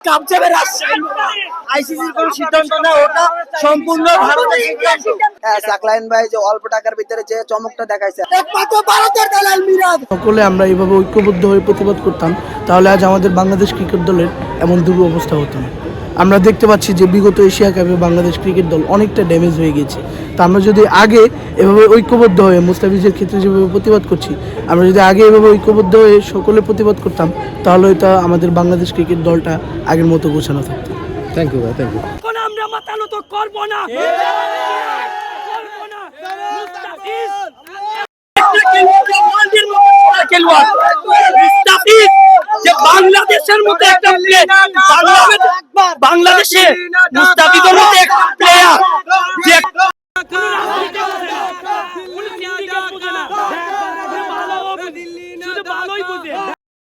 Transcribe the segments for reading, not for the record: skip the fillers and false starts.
Cup যাবে রাজশাহী। আইসিসির কোন সিদ্ধান্ত না, ওটা সম্পূর্ণ ভারতের সিদ্ধান্ত। সাকলাইন ভাই যে অল্প টাকার ভিতরে যে চমকটা দেখাইছে, একমাত্র ভারতের দালাল মিরাজ। সকলে আমরা এইভাবে ঐক্যবদ্ধ হয়ে প্রতিবাদ করতাম, তাহলে আজ আমাদের বাংলাদেশ ক্রিকেট দলের এমন দুর্বল অবস্থা হতো না। আমরা দেখতে পাচ্ছি যে বিগত এশিয়া কাপে বাংলাদেশ ক্রিকেট দল অনেকটা ড্যামেজ হয়ে গেছে। তা আমরা যদি আগে এভাবে ঐক্যবদ্ধ হয়ে মুস্তাফিজের ক্ষেত্রে যেভাবে প্রতিবাদ করছি, আমরা যদি আগে এভাবে ঐক্যবদ্ধ হয়ে সকলে প্রতিবাদ করতাম, তাহলে হয়তো আমাদের বাংলাদেশ ক্রিকেট দলটা আগের মতো গোছানো থাকতো। থ্যাংক ইউ ভাই, থ্যাংক ইউ। এখন আমরা মাতালত করব না। বাংলাদেশের মতো একটা বাংলাদেশে মুস্তাফিজের মতো একটা প্লেয়ার যে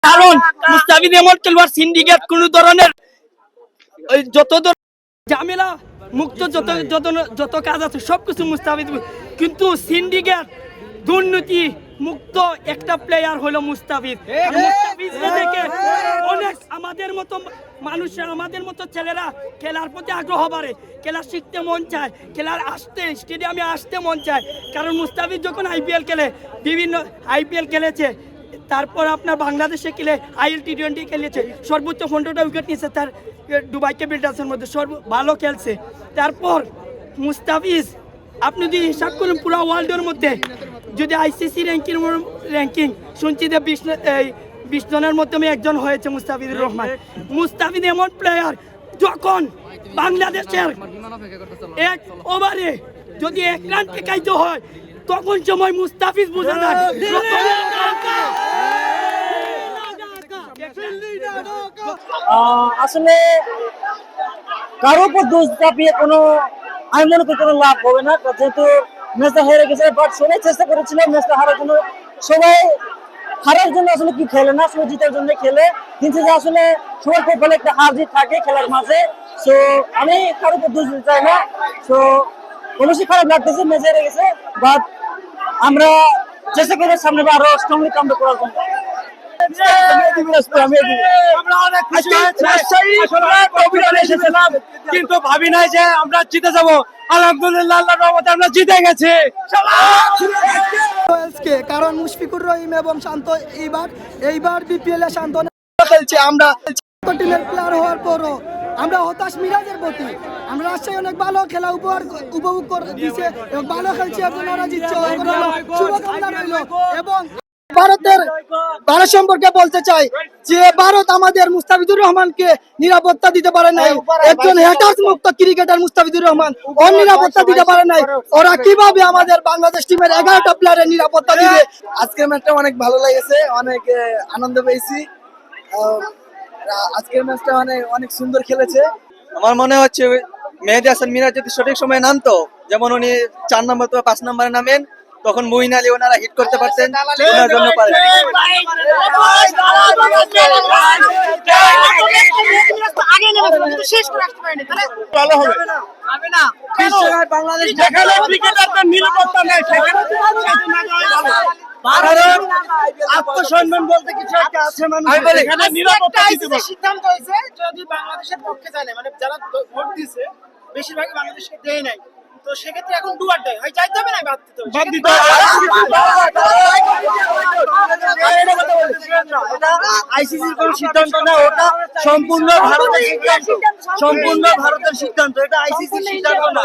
কারণ মুস্তাফিজ এমন খেলোয়াড় সিন্ডিকেট কোন ধরনের যত ঝামেলা মুক্ত যত কাজ আছে সবকিছু মুস্তাফিজ, কিন্তু সিন্ডিকেট দুর্নীতি মুক্ত একটা প্লেয়ার হলো মুস্তাফিজ। দেখে অনেক আমাদের মতো মানুষের, আমাদের মতো ছেলেরা খেলার প্রতি আগ্রহ বাড়ে, খেলা শিখতে মন চায়, খেলার স্টেডিয়ামে আসতে মন চায়। কারণ মুস্তাফিজ যখন আইপিএল খেলে, বিভিন্ন আইপিএল খেলেছে, তারপর আপনার বাংলাদেশে খেলে আইএল টি20 খেলেছে, সর্বোচ্চ 15টা উইকেট নিয়েছে তার দুবাই ক্যাপিটালসের মধ্যে, ভালো খেলছে। তারপর মুস্তাফিজ আপনি যদি হিসাব করুন পুরো ওয়ার্ল্ডের মধ্যে, যদি আইসিসি র্যাঙ্কিং শুনছি যে 20 জনের মাধ্যমে একজন হয়েছে মুস্তাফিজুর রহমান। মুস্তাফিজ এমন প্লেয়ার, যখন বাংলাদেশের এক ওভারে যদি 1 রান ঠেকাইতে হয়, তখন সময় মুস্তাফিজ বোঝা যায়। আসলে কারো উপর দোষ চাপিয়ে কোনো, আমি মনে করি কোনো লাভ হবে না, যেহেতু ম্যাচটা হেরে গেছে। বাট সবাই চেষ্টা করেছিল ম্যাচটা হারার জন্য, সবাই হারার জন্য আসলে কি খেলে না, শুধু জিতার জন্য খেলে। কিন্তু যে আসলে সবার কপালে একটা হার জিত থাকে খেলার মাঝে। সো আমি কারো উপর দোষ দিতে চাই না। সো অবশ্যই খারাপ লাগতেছে ম্যাচ হেরে গেছে, বাট আমরা চেষ্টা করবো সামনে আরো স্ট্রংলি কাম করার জন্য। কিন্তু ভাবি নাই যে আমরা জিতে যাবো। আলহামদুলিল্লাহ, আল্লাহর রহমতে আমরা জিতে গেছি। কারণ মুশফিকুর রহিম এবং শান্ত এইবার বিপিএল এ শান্ত খেলছে। আমরা টিমের প্লেয়ার হওয়ার পরও আমরা হতাশ মিরাজের প্রতি। আমরা রাজশাহী অনেক ভালো খেলা উপভোগ করে দিচ্ছে এবং ভালো খেলছে, এবং ওরা জিতছে। শুভকামনা রইল। এবং ভারত সম্পর্কে বলতে চাই যে ভারত আমাদের মুস্তাফিজুর রহমানকে নিরাপত্তা দিতে পারে নাই। একজন হ্যাটার্স মুক্ত ক্রিকেটার মুস্তাফিজুর রহমান ওর নিরাপত্তা দিতে পারে নাই। ওরা কিভাবে আমাদের বাংলাদেশ টিমের 11টা প্লেয়ারের নিরাপত্তা দিবে? আজকের ম্যাচটা অনেক ভালো লেগেছে, অনেক আনন্দ পেয়েছি। আজকের ম্যাচটা অনেক সুন্দর খেলেছে। আমার মনে হচ্ছে মেহেদী হাসান মিরাজ যদি সঠিক সময় নামতো, যেমন উনি 4 নম্বর বা 5 নম্বরে নামেন, তখন মুইন আলী ওনারা হিট করতে পারতেন। ওনার জন্য পারে ভালো হবে না। বাংলাদেশ যেখানে ক্রিকেটারদের নিরাপত্তা নেই, সেখানে ভারত আত্মসম্মান বলতে কিছু একটা আছে। এখানে নিরাপত্তা দিতে হবে। সিদ্ধান্ত হয়েছে যদি বাংলাদেশের পক্ষে যায় না, মানে যারা ভোট দিয়েছে বেশিরভাগই বাংলাদেশকে দেয় নাই, তো সেক্ষেত্রে এখন ডুয়ার দেয় হয়, যাইতে হবে না বাদ দিতে হবে। আইসিসির কোন সিদ্ধান্ত না, ওটা সম্পূর্ণ ভারতের সিদ্ধান্ত। সম্পূর্ণ ভারতের সিদ্ধান্ত, এটা আইসিসির সিদ্ধান্ত না।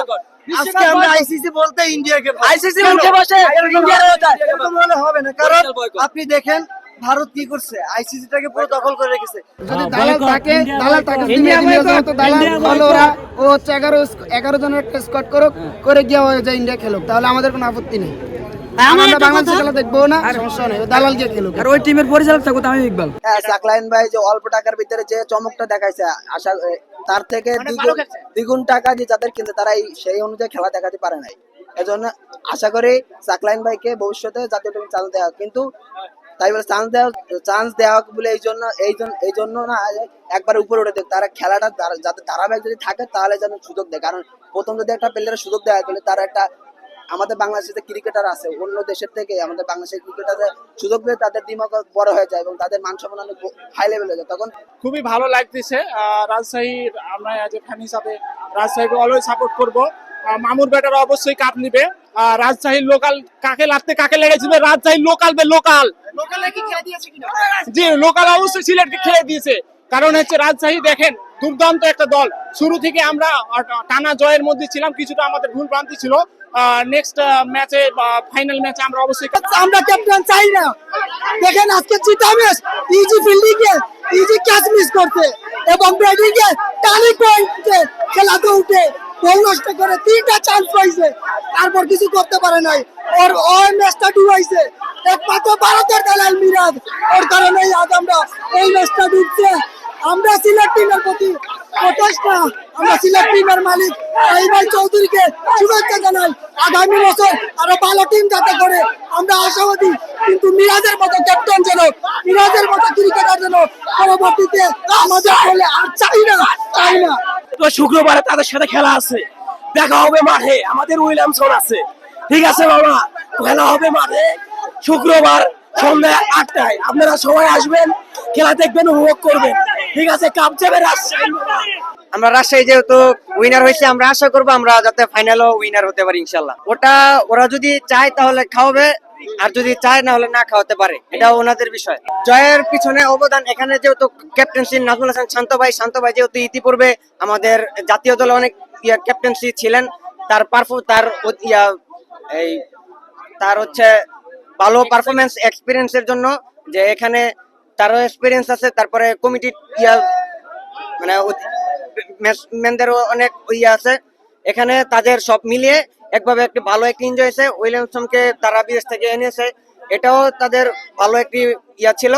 আজকে আমরা আইসিসি বলতে ইন্ডিয়াকে, আইসিসি উঠে বসে ইন্ডিয়ার এরকম হলে হবে না। কারণ আপনি দেখেন ভারত কি করছে, আইসিসিটাকে পুরো দখল করে রেখেছে। যদি দালাল থাকে দালাল ভালো, ওরা ও হচ্ছে 11 জনের একটা স্কোয়াড করে গিয়ে হয়ে যায় ইন্ডিয়া খেলুক, তাহলে আমাদের কোনো আপত্তি নেই। আমরা বাংলাদেশ খেলা দেখবো না, সমস্যা নেই, দালাল গিয়ে খেলুক। আর ওই টিমের পরিচালক থাকবো আমি ইকবাল। সাকলাইন ভাই যে অল্প টাকার ভিতরে যে চমকটা দেখাইছে, আশা তার থেকে দ্বিগুণ টাকা দিয়ে যাদের কিনতে, তারা সেই অনুযায়ী খেলা দেখাতে পারে নাই। এজন্য আশা করি সাকলাইন ভাইকে ভবিষ্যতে জাতীয় টিমে চান্স দেওয়া, কিন্তু তাই বলে চান্স দেওয়া বলে এই জন্য না, একবার উপরে উঠে দেখ, তারা খেলাটা যাতে ধারাবাহিক যদি থাকে তাহলে যেন সুযোগ দেয়। কারণ প্রথম যদি একটা প্লেয়ারের সুযোগ দেওয়া, তাহলে তার একটা আমাদের বাংলাদেশে ক্রিকেটার আছে অন্য দেশের থেকে আমাদের বাংলাদেশের ক্রিকেটারদের সুযোগ পেলে তাদের দিমাগ বড় হয়ে যায় এবং তাদের মান সম্মান অনেক হাই লেভেলে যায়। তখন খুবই ভালো লাগতেছে। রাজশাহীর আমরা যে ফ্যান হিসাবে রাজশাহীকে অলওয়েজ সাপোর্ট করব। মামুর ব্যাটার অবশ্যই কাপ নিবে। রাজশাহীর লোকাল কাকে লাগতে কাকে লেগেছিল, রাজশাহীর লোকাল লোকালে কি খেলে দিয়েছে কিনা? জি, লোকাল অবশ্যই সিলেটকে খেলে দিয়েছে। কারণ হচ্ছে রাজশাহী দেখেন দুর্দান্ত একটা দল, শুরু থেকে আমরা টানা জয়ের মধ্যে ছিলাম, কিছুটা আমাদের ভুল ভ্রান্তি ছিল। নেক্সট ম্যাচে ফাইনাল ম্যাচে আমরা অবশ্যই আমরা ক্যাপ্টেন চাই না। দেখেন আজকে চিতামেশ ইজি ফিল্ডিং এ ইজি ক্যাচ মিস করতে এবং ব্যাটিং এ টার্নিং পয়েন্টে খেলাতে উঠে বল নষ্ট করে 3টা চান্স পাইছে, তারপর কিছু করতে পারে নাই। ওর ম্যাচটা ডুবাইছে একমাত্র ভারতের দালাল মিরাজ, ওর কারণে আজ আমরা এই ম্যাচটা ডুবছে। আমরা সিলেট টিমের প্রতি প্রচেষ্টা, আমরা সিলেট টিমের মালিক ভাই চৌধুরীকে শুভেচ্ছা জানাই। আগামী বছর আরো ভালো টিম যাতে করে আমরা আশাবাদী, কিন্তু মিরাজের মতো ক্যাপ্টেন যেন, মিরাজের মতো ক্রিকেটার যেন পরবর্তীতে আমাদের দলে আর চাই না। তো শুক্রবারে তাদের সাথে খেলা আছে, দেখা হবে মাঠে, আমাদের উইলিয়ামসন আছে। ঠিক আছে বাবা, খেলা হবে মাঠে শুক্রবার সন্ধ্যা 8টায়। আপনারা সবাই আসবেন, খেলা দেখবেন, উপভোগ করবেন। ঠিক আছে, কাপ যাবে রাজশাহী। আমরা রাজশাহী যেহেতু উইনার হয়েছে, আমরা আশা করবো আমরা যাতে ফাইনালও উইনার হতে পারি ইনশাল্লাহ। ওরা যদি চায় তাহলে খাওয়াবে, আর যদি চায় না হলে না খাওয়াতে পারে, এটা ওনাদের বিষয়। জয়ের পিছনে অবদান এখানে যেহেতু ক্যাপ্টেন্সি নাজমুল হাসান শান্ত ভাই যেহেতু ইতিপূর্বে আমাদের জাতীয় দলে অনেক ক্যাপ্টেন্সি ছিলেন, তার হচ্ছে ভালো পারফরমেন্স এক্সপিরিয়েন্সের জন্য, যে এখানে তারও এক্সপিরিয়েন্স আছে। তারপরে কমিটি মানে ম্যাচম্যানদেরও অনেক আছে এখানে, তাদের সব মিলিয়ে একভাবে একটি ভালো একটি এনজয় হয়েছে। উইলিয়ামসনকে তারা বিদেশ থেকে এনেছে, এটাও তাদের ভালো একটি ছিল।